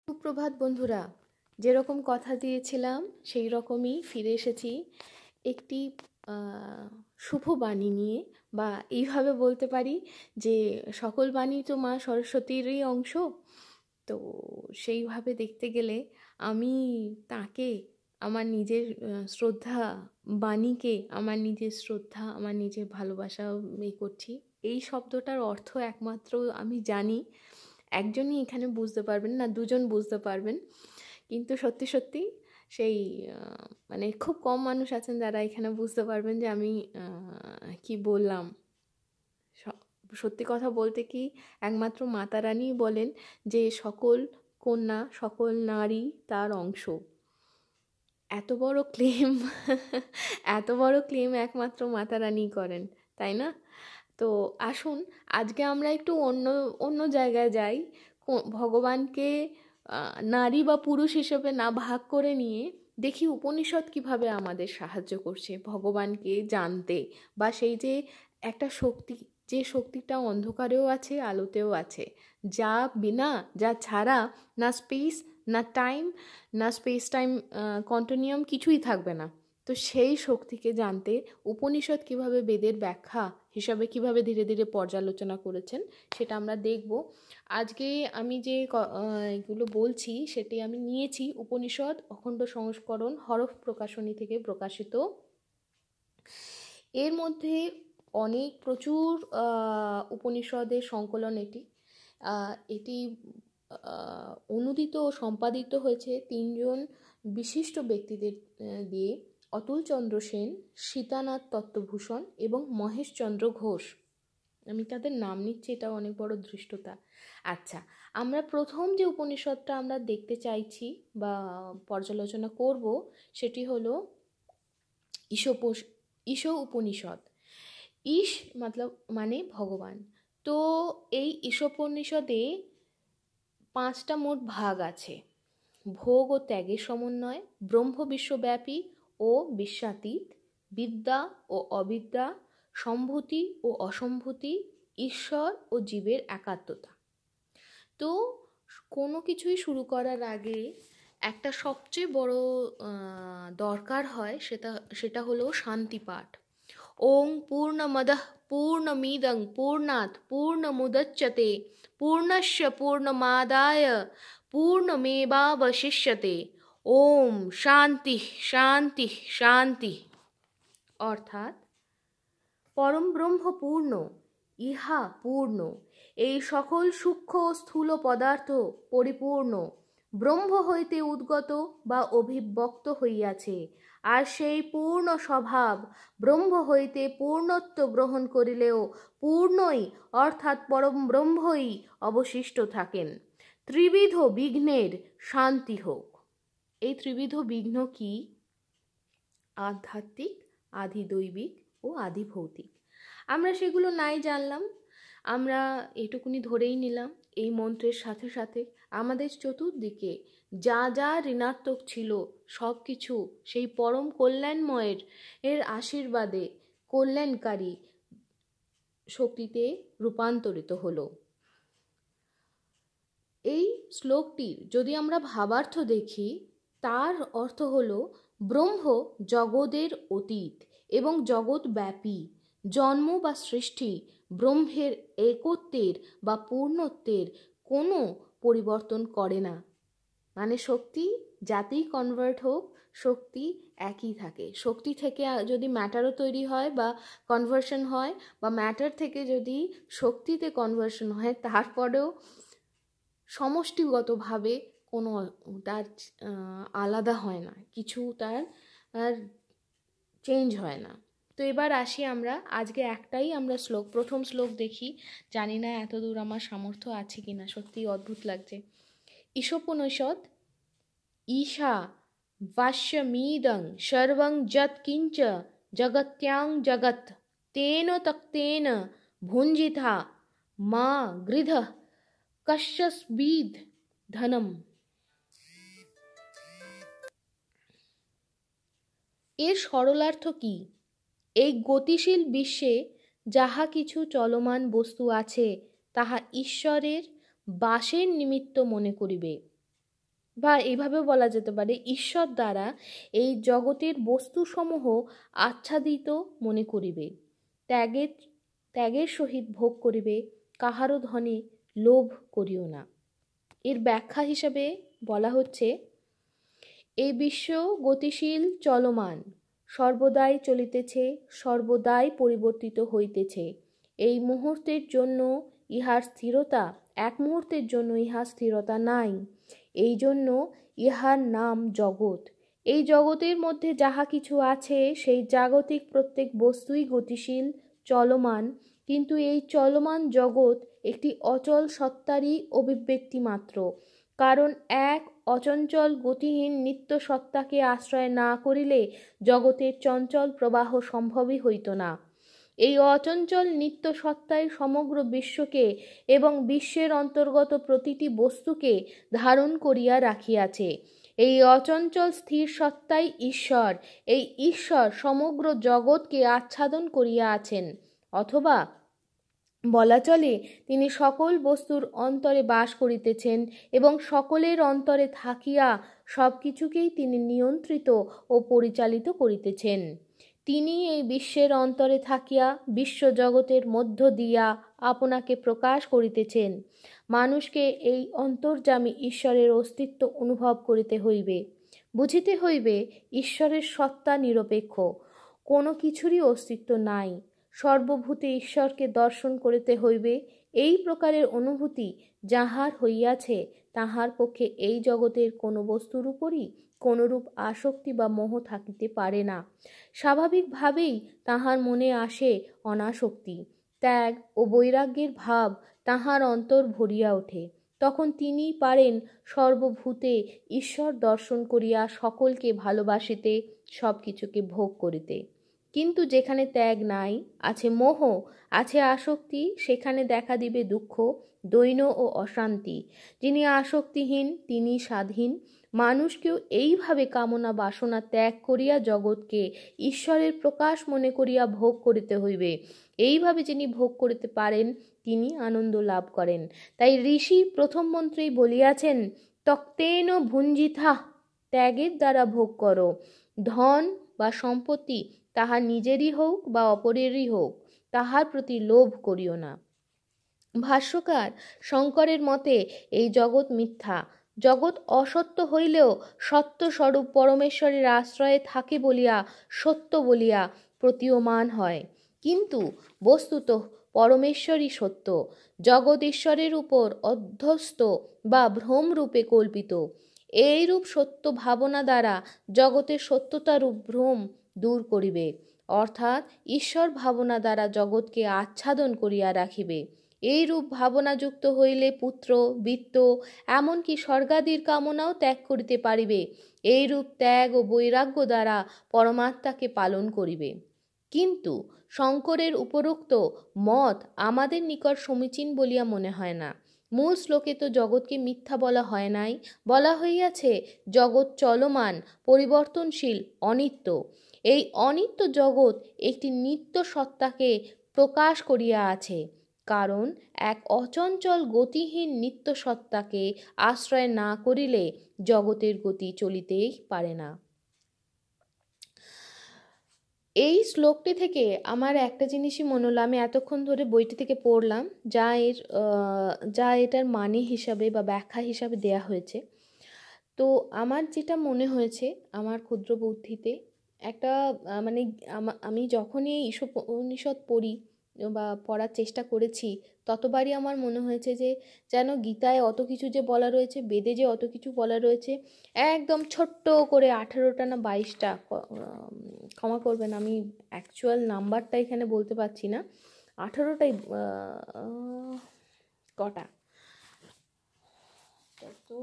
সুপ্রভাত বন্ধুরা, যেরকম কথা দিয়েছিলাম সেই রকমই ফিরে এসেছি একটি শুভ বাণী নিয়ে, বা এইভাবে বলতে পারি যে সকল বাণী তো মা সরস্বতীরই অংশ। তো সেইভাবে দেখতে গেলে আমি তাকে আমার নিজের শ্রদ্ধা, বাণীকে আমার নিজের শ্রদ্ধা, আমার নিজের ভালোবাসা করছি। এই শব্দটার অর্থ একমাত্র আমি জানি, একজনই এখানে বুঝতে পারবেন না, দুজন বুঝতে পারবেন, কিন্তু সত্যি সত্যি সেই মানে খুব কম মানুষ আছেন যারা এখানে বুঝতে পারবেন যে আমি কি বললাম। সত্যি কথা বলতে কি, একমাত্র মাতা রানী বলেন যে সকল কন্যা, সকল নারী তার অংশ। এত বড় ক্লেম এত বড় ক্লেম একমাত্র মাতা রানী করেন, তাই না? তো আসুন আজকে আমরা একটু অন্য অন্য জায়গায় যাই। ভগবানকে নারী বা পুরুষ হিসেবে না ভাগ করে নিয়ে দেখি উপনিষদ কিভাবে আমাদের সাহায্য করছে ভগবানকে জানতে, বা সেই যে একটা শক্তি, যে শক্তিটা অন্ধকারেও আছে, আলোতেও আছে, যা বিনা, যা ছাড়া না স্পেস, না টাইম, না স্পেস টাইম কন্টিনিউম কিছুই থাকবে না। তো সেই শক্তিকে জানতে উপনিষদ কিভাবে বেদের ব্যাখ্যা হিসাবে কিভাবে ধীরে ধীরে পর্যালোচনা করেছেন সেটা আমরা দেখব। আজকে আমি যে এগুলো বলছি সেটি আমি নিয়েছি উপনিষদ অখণ্ড সংস্করণ হরফ প্রকাশনী থেকে প্রকাশিত। এর মধ্যে অনেক প্রচুর উপনিষদের সংকলন এটি। এটি অনুদিত ও সম্পাদিত হয়েছে তিনজন বিশিষ্ট ব্যক্তিদের দিয়ে: অতুলচন্দ্র সেন, সীতানাথ তত্ত্বভূষণ এবং মহেশচন্দ্র ঘোষ। আমি তাদের নাম নিচ্ছি, এটা অনেক বড় ধৃষ্টতা। আচ্ছা, আমরা প্রথম যে উপনিষদটা আমরা দেখতে চাইছি বা পর্যালোচনা করব সেটি হলো ঈশ উপনিষদ। ঈশ মানে ভগবান। তো এই ঈশোপনিষদে 5টা মোট ভাগ আছে: ভোগ ও ত্যাগের সমন্বয়, ব্রহ্ম বিশ্বব্যাপী ও বিশ্বাতীত, বিদ্যা ও অবিদ্যা, সম্ভূতি ও অসম্ভূতি, ঈশ্বর ও জীবের একাত্মতা। তো কোনো কিছুই শুরু করার আগে একটা সবচেয়ে বড় দরকার হয়, সেটা হলো শান্তি পাঠ। ওং পূর্ণমদঃ পূর্ণমিদং পূর্ণাৎ পূর্ণমুদচ্যতে পূর্ণস্য পূর্ণমাদায় পূর্ণমেবাবশিষ্যতে ওম শান্তি শান্তি শান্তি। অর্থাৎ পরম ব্রহ্ম পূর্ণ, ইহা পূর্ণ, এই সকল সূক্ষ্ম স্থূল পদার্থ পরিপূর্ণ, ব্রহ্ম হইতে উদ্গত বা অভিব্যক্ত হইয়াছে, আর সেই পূর্ণ স্বভাব ব্রহ্ম হইতে পূর্ণত্ব গ্রহণ করিলেও পূর্ণই অর্থাৎ পরম ব্রহ্মই অবশিষ্ট থাকেন। ত্রিবিধ বিঘ্নের শান্তি হোক। এই ত্রিবিধ বিঘ্ন কি? আধ্যাত্মিক, আধিদৈবিক ও আধিভৌতিক। আমরা সেগুলো নাই জানলাম, আমরা এটুকুনি ধরেই নিলাম এই মন্ত্রের সাথে সাথে আমাদের চতুর্দিকে যা যা ঋণাত্মক ছিল সব কিছু সেই পরম কল্যাণময়ের আশীর্বাদে কল্যাণকারী শক্তিতে রূপান্তরিত হলো। এই শ্লোকটির যদি আমরা ভাবার্থ দেখি, তার অর্থ হলো ব্রহ্ম জগতের অতীত এবং জগৎ ব্যাপী। জন্ম বা সৃষ্টি ব্রহ্মের একত্বের বা পূর্ণত্বের কোনো পরিবর্তন করে না। মানে শক্তি যাতেই কনভার্ট হোক, শক্তি একই থাকে। শক্তি থেকে যদি ম্যাটারও তৈরি হয় বা কনভার্সন হয়, বা ম্যাটার থেকে যদি শক্তিতে কনভার্সন হয়, তারপরেও সমষ্টিগতভাবে কোনো তার আলাদা হয় না, কিছু তার চেঞ্জ হয় না। তো এবার আসি আমরা আজকে একটাই আমরা প্রথম শ্লোক দেখি। জানি না এত দূর আমার সামর্থ্য আছে কিনা, সত্যিই অদ্ভুত লাগছে। ঈশোপনিষদ। ঈশা ভাষ্যমিদং সর্বং যৎ কিঞ্চ জগত্যাং জগৎ তেন তক্তেন ভুঞ্জিথা মা গৃধ কশ্যস্বিদ ধনম। এর সরলার্থ কি? এই গতিশীল বিশ্বে যাহা কিছু চলমান বস্তু আছে তাহা ঈশ্বরের বাসের নিমিত্ত মনে করিবে। বা এইভাবেও বলা যেতে পারে ঈশ্বর দ্বারা এই জগতের বস্তুসমূহ আচ্ছাদিত মনে করিবে, ত্যাগের ত্যাগের সহিত ভোগ করিবে, কাহারও ধনে লোভ করিও না। এর ব্যাখ্যা হিসাবে বলা হচ্ছে, এই বিশ্ব গতিশীল চলমান, সর্বদাই চলিতেছে, সর্বদাই পরিবর্তিত হইতেছে। এই মুহূর্তের জন্য ইহার স্থিরতা, এক মুহূর্তের জন্য ইহার স্থিরতা নাই। এই জন্য ইহার নাম জগৎ। এই জগতের মধ্যে যাহা কিছু আছে সেই জাগতিক প্রত্যেক বস্তুই গতিশীল, চলমান, কিন্তু এই চলমান জগৎ একটি অচল সত্তারই অভিব্যক্তি মাত্র। কারণ এক অচঞ্চল গতিহীন নিত্য সত্তাকে আশ্রয় না করিলে জগতের চঞ্চল প্রবাহ সম্ভবই হইত না। এই অচঞ্চল নিত্য সত্তাই সমগ্র বিশ্বকে এবং বিশ্বের অন্তর্গত প্রতিটি বস্তুকে ধারণ করিয়া রাখিয়াছে। এই অচঞ্চল স্থির সত্তাই ঈশ্বর। এই ঈশ্বর সমগ্র জগৎকে আচ্ছাদন করিয়া আছেন, অথবা বলা চলে তিনি সকল বস্তুর অন্তরে বাস করিতেছেন এবং সকলের অন্তরে থাকিয়া সব কিছুকেই তিনি নিয়ন্ত্রিত ও পরিচালিত করিতেছেন। তিনি এই বিশ্বের অন্তরে থাকিয়া বিশ্বজগতের মধ্য দিয়া আপনাকে প্রকাশ করিতেছেন। মানুষকে এই অন্তর্যামী ঈশ্বরের অস্তিত্ব অনুভব করিতে হইবে। বুঝিতে হইবে ঈশ্বরের সত্তা নিরপেক্ষ, কোনো কিছুরই অস্তিত্ব নাই। সর্বভূতে ঈশ্বরকে দর্শন করিতে হইবে। এই প্রকারের অনুভূতি যাহার হইয়াছে তাহার পক্ষে এই জগতের কোনো বস্তুর উপরই কোনরূপ আসক্তি বা মোহ থাকিতে পারে না। স্বাভাবিকভাবেই তাহার মনে আসে অনাসক্তি, ত্যাগ ও বৈরাগ্যের ভাব তাহার অন্তর ভরিয়া ওঠে। তখন তিনিই পারেন সর্বভূতে ঈশ্বর দর্শন করিয়া সকলকে ভালোবাসিতে, সব কিছুকে ভোগ করিতে। কিন্তু যেখানে ত্যাগ নাই, আছে মোহ, আছে আসক্তি, সেখানে দেখা দিবে দুঃখ, দৈন্য ও অশান্তি। যিনি আসক্তিহীন তিনি স্বাধীন। মানুষকেও এইভাবে কামনা বাসনা ত্যাগ করিয়া জগৎকে ঈশ্বরের প্রকাশ মনে করিয়া ভোগ করিতে হইবে। এইভাবে যিনি ভোগ করিতে পারেন তিনি আনন্দ লাভ করেন। তাই ঋষি প্রথম মন্ত্রেই বলিয়াছেন, তক্তেন ভুঞ্জিথা, ত্যাগের দ্বারা ভোগ করো। ধন বা সম্পত্তি তাহা নিজেরই হোক বা অপরেরই হোক, তাহার প্রতি লোভ করিও না। ভাষ্যকার শঙ্করের মতে এই জগৎ মিথ্যা। জগৎ অসত্য হইলেও সত্যস্বরূপ পরমেশ্বরের আশ্রয়ে থাকে বলিয়া সত্য বলিয়া প্রতীয়মান হয়। কিন্তু বস্তুত পরমেশ্বরই সত্য। জগৎ ঈশ্বরের উপর অধ্যস্ত বা ভ্রমরূপে কল্পিত। এইরূপ সত্য ভাবনা দ্বারা জগতের সত্যতারূপ ভ্রম দূর করিবে, অর্থাৎ ঈশ্বর ভাবনা দ্বারা জগৎকে আচ্ছাদন করিয়া রাখিবে। এইরূপ ভাবনাযুক্ত হইলে পুত্র, বিত্ত, এমনকি স্বর্গাদির কামনাও ত্যাগ করিতে পারিবে। এইরূপ ত্যাগ ও বৈরাগ্য দ্বারা পরমাত্মাকে পালন করিবে। কিন্তু শঙ্করের উপরোক্ত মত আমাদের নিকট সমীচীন বলিয়া মনে হয় না। মূল শ্লোকে তো জগৎকে মিথ্যা বলা হয় নাই, বলা হইয়াছে জগৎ চলমান, পরিবর্তনশীল, অনিত্য। এই অনিত্য জগৎ একটি নিত্য সত্তাকে প্রকাশ করিয়া আছে, কারণ এক অচঞ্চল গতিহীন নিত্য সত্তাকে আশ্রয় না করিলে জগতের গতি চলিতেই পারে না। এই শ্লোকটি থেকে আমার একটা জিনিসই মনে হলো, আমি এতক্ষণ ধরে বইটি থেকে পড়লাম, যা এটার মানে হিসাবে বা ব্যাখ্যা হিসাবে দেয়া হয়েছে। তো আমার যেটা মনে হয়েছে আমার ক্ষুদ্র বুদ্ধিতে, একটা মানে আমি যখনই এই উপনিষদ পড়ি বা পড়ার চেষ্টা করেছি, ততবারই আমার মনে হয়েছে যে যেন গীতায় অত কিছু যে বলা রয়েছে, বেদে যে অত কিছু বলা রয়েছে, একদম ছোট্ট করে 18টা না 22টা, ক্ষমা করবেন আমি অ্যাকচুয়াল নাম্বারটা এখানে বলতে পারছি না, 18টাই কটা তো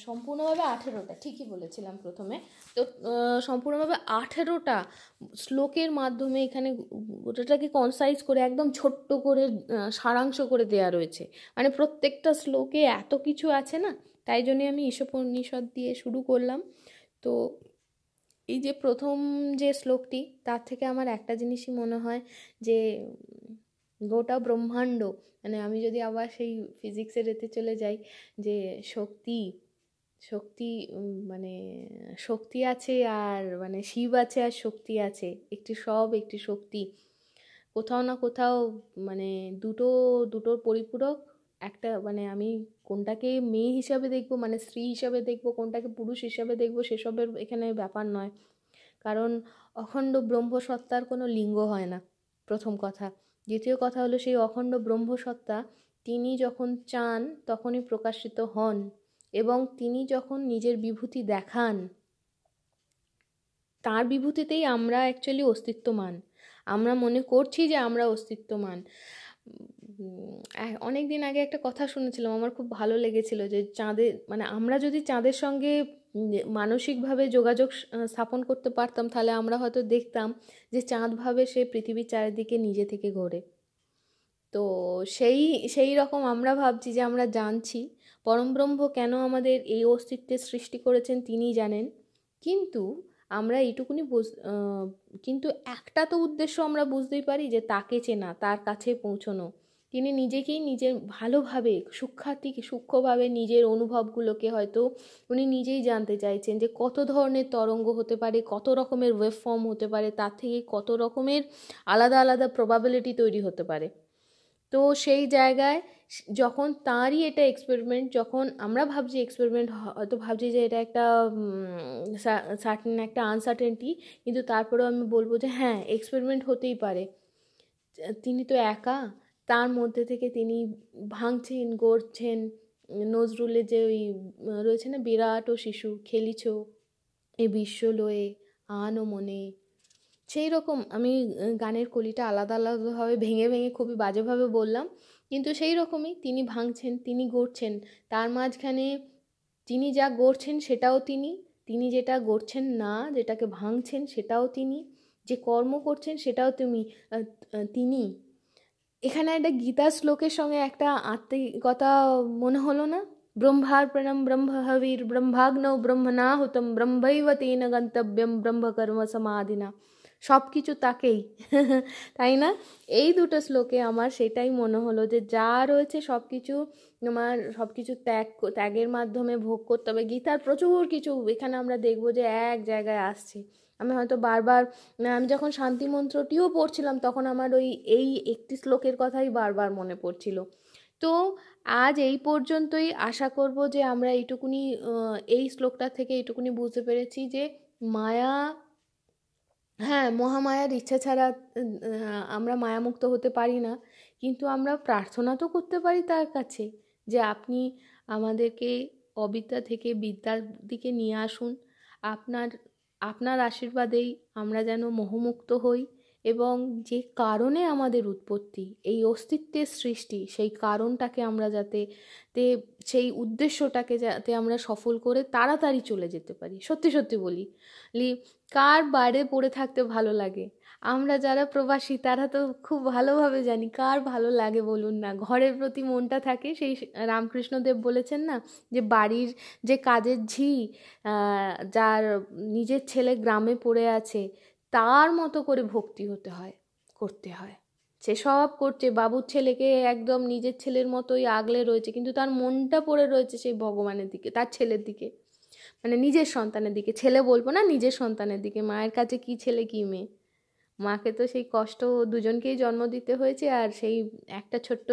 সম্পূর্ণভাবে 18টা, ঠিকই বলেছিলাম প্রথমে। তো সম্পূর্ণভাবে 18টা শ্লোকের মাধ্যমে এখানে ওটাকে কনসাইজ করে একদম ছোট্ট করে সারাংশ করে দেয়া রয়েছে। মানে প্রত্যেকটা শ্লোকে এত কিছু আছে না, তাই জন্যে আমি ঈশোপনিষদ দিয়ে শুরু করলাম। তো এই যে প্রথম যে শ্লোকটি, তার থেকে আমার একটা জিনিসই মনে হয় যে গোটা ব্রহ্মাণ্ড, মানে আমি যদি আবার সেই ফিজিক্সের এতে চলে যাই, যে শক্তি শক্তি মানে শক্তি আছে আর মানে শিব আছে আর শক্তি আছে, একটি সব একটি শক্তি, কোথাও না কোথাও মানে দুটোর পরিপূরক একটা, মানে আমি কোনটাকে মেয়ে হিসাবে দেখবো, মানে স্ত্রী হিসাবে দেখবো, কোনটাকে পুরুষ হিসাবে দেখবো, সেসবের এখানে ব্যাপার নয়। কারণ অখণ্ড ব্রহ্মসত্তার কোনো লিঙ্গ হয় না, প্রথম কথা। দ্বিতীয় কথা হলো, সেই অখণ্ড ব্রহ্মসত্তা তিনি যখন চান তখনই প্রকাশিত হন, এবং তিনি যখন নিজের বিভূতি দেখান, তার বিভূতিতেই আমরা অ্যাকচুয়ালি অস্তিত্বমান। আমরা মনে করছি যে আমরা অস্তিত্বমান। অনেক দিন আগে একটা কথা শুনেছিলাম, আমার খুব ভালো লেগেছিল, যে চাঁদের, মানে আমরা যদি চাঁদের সঙ্গে মানসিকভাবে যোগাযোগ স্থাপন করতে পারতাম, তাহলে আমরা হয়তো দেখতাম যে চাঁদ ভাবে সে পৃথিবীর চারিদিকে নিজে থেকে ঘোরে। তো সেই রকম আমরা ভাবছি যে আমরা জানছি পরমব্রহ্ম কেন আমাদের এই অস্তিত্বের সৃষ্টি করেছেন তিনিই জানেন, কিন্তু আমরা এইটুকুনি কিন্তু একটা তো উদ্দেশ্য আমরা বুঝতেই পারি, যে তাকে চেনা, তার কাছে পৌঁছনো। তিনি নিজেকেই নিজের ভালোভাবে সূক্ষ্মভাবে নিজের অনুভবগুলোকে হয়তো উনি নিজেই জানতে চাইছেন, যে কত ধরনের তরঙ্গ হতে পারে, কত রকমের ওয়েভ ফর্ম হতে পারে, তার থেকে কত রকমের আলাদা আলাদা প্রবাবিলিটি তৈরি হতে পারে। তো সেই জায়গায় যখন তাঁরই এটা এক্সপেরিমেন্ট, যখন আমরা ভাবছি এক্সপেরিমেন্ট, হয়তো ভাবছি যে এটা একটা সার্টেন একটা আনসার্টেনটি, কিন্তু তারপরেও আমি বলবো যে হ্যাঁ, এক্সপেরিমেন্ট হতেই পারে। তিনি তো একা, তার মধ্যে থেকে তিনি ভাঙছেন, গড়ছেন। নজরুলের যে ওই রয়েছে না, বিরাট ও শিশু খেলিছ এ বিশ্ব লয়ে আন ও মনে, সেই রকম আমি গানের কলিটা আলাদা আলাদাভাবে ভেঙে ভেঙে খুবই বাজেভাবে বললাম, কিন্তু সেই রকমই তিনি ভাঙছেন, তিনি গড়ছেন, তার মাঝখানে তিনি যা গড়ছেন সেটাও তিনি যেটা গড়ছেন না, যেটাকে ভাঙছেন সেটাও তিনি, যে কর্ম করছেন সেটাও তিনি। এখানে একটা গীতা শ্লোকের সঙ্গে একটা আত্মিকতা মনে হলো না? ব্রহ্মার্পণম ব্রহ্মহবির ব্রহ্মাগ্নৌ ব্রহ্মণাহুতম ব্রহ্মৈব তেন গন্তব্যম ব্রহ্মকর্ম সমাধিনা, সব কিছু তাকেই, তাই না? এই দুটো শ্লোকে আমার সেটাই মনে হলো, যে যা রয়েছে সব কিছু আমার, সব কিছু ত্যাগের মাধ্যমে ভোগ করতে হবে। গীতার প্রচুর কিছু এখানে আমরা দেখবো যে এক জায়গায় আসছে। আমি হয়তো বারবার, আমি যখন শান্তি মন্ত্রটিও পড়ছিলাম, তখন আমার এই একটি শ্লোকের কথাই বারবার মনে পড়ছিল। তো আজ এই পর্যন্তই। আশা করব যে আমরা এইটুকুনি, এই শ্লোকটা থেকে এইটুকুনি বুঝতে পেরেছি যে মায়া, হ্যাঁ, মহামায়ার ইচ্ছা ছাড়া আমরা মায়ামুক্ত হতে পারি না, কিন্তু আমরা প্রার্থনা তো করতে পারি তার কাছে, যে আপনি আমাদেরকে অবিদ্যা থেকে বিদ্যার দিকে নিয়ে আসুন, আপনার আপনার আশীর্বাদেই আমরা যেন মোহমুক্ত হই, এবং যে কারণে আমাদের উৎপত্তি, এই অস্তিত্বের সৃষ্টি, সেই কারণটাকে আমরা যাতে সেই উদ্দেশ্যটাকে যাতে আমরা সফল করে তাড়াতাড়ি চলে যেতে পারি। সত্যি সত্যি বলি, কার বাইরে পড়ে থাকতে ভালো লাগে? আমরা যারা প্রবাসী তারা তো খুব ভালোভাবে জানি কার ভালো লাগে বলুন না। ঘরের প্রতি মনটা থাকে, সেই রামকৃষ্ণদেব বলেছেন না, যে বাড়ির যে কাজের ঝি, যার নিজের ছেলে গ্রামে পড়ে আছে, তার মতো করে ভক্তি করতে হয়। সে সব করছে, বাবুর ছেলেকে একদম নিজের ছেলের মতোই আগলে রয়েছে, কিন্তু তার মনটা পড়ে রয়েছে সেই ভগবানের দিকে, তার ছেলের দিকে, মানে নিজের সন্তানের দিকে। ছেলে বলবো না, নিজের সন্তানের দিকে। মায়ের কাছে কি ছেলে কি মেয়ে, মাকে তো সেই কষ্ট দুজনকেই জন্ম দিতে হয়েছে, আর সেই একটা ছোট্ট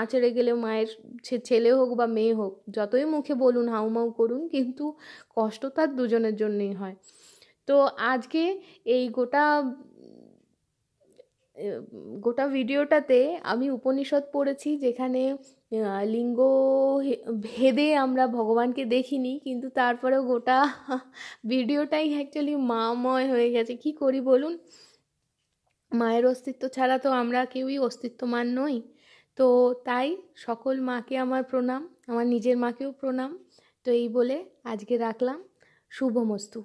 আঁচড়ে গেলে মায়ের, সে ছেলে হোক বা মেয়ে হোক, যতই মুখে বলুন হাউমাউ করুন, কিন্তু কষ্ট তার দুজনের জন্যই হয়। তো আজকে এই গোটা ভিডিওটাতে আমি উপনিষদ পড়েছি, যেখানে লিঙ্গ ভেদে আমরা ভগবানকে দেখিনি, কিন্তু তারপরেও গোটা ভিডিওটাই অ্যাকচুয়ালি মাময় হয়ে গেছে। কি করি বলুন, মায়ের অস্তিত্ব ছাড়া তো আমরা কেউই অস্তিত্বমান নই। তো তাই সকল মাকে আমার প্রণাম, আমার নিজের মাকেও প্রণাম। তো এই বলে আজকে রাখলাম। শুভমস্তু।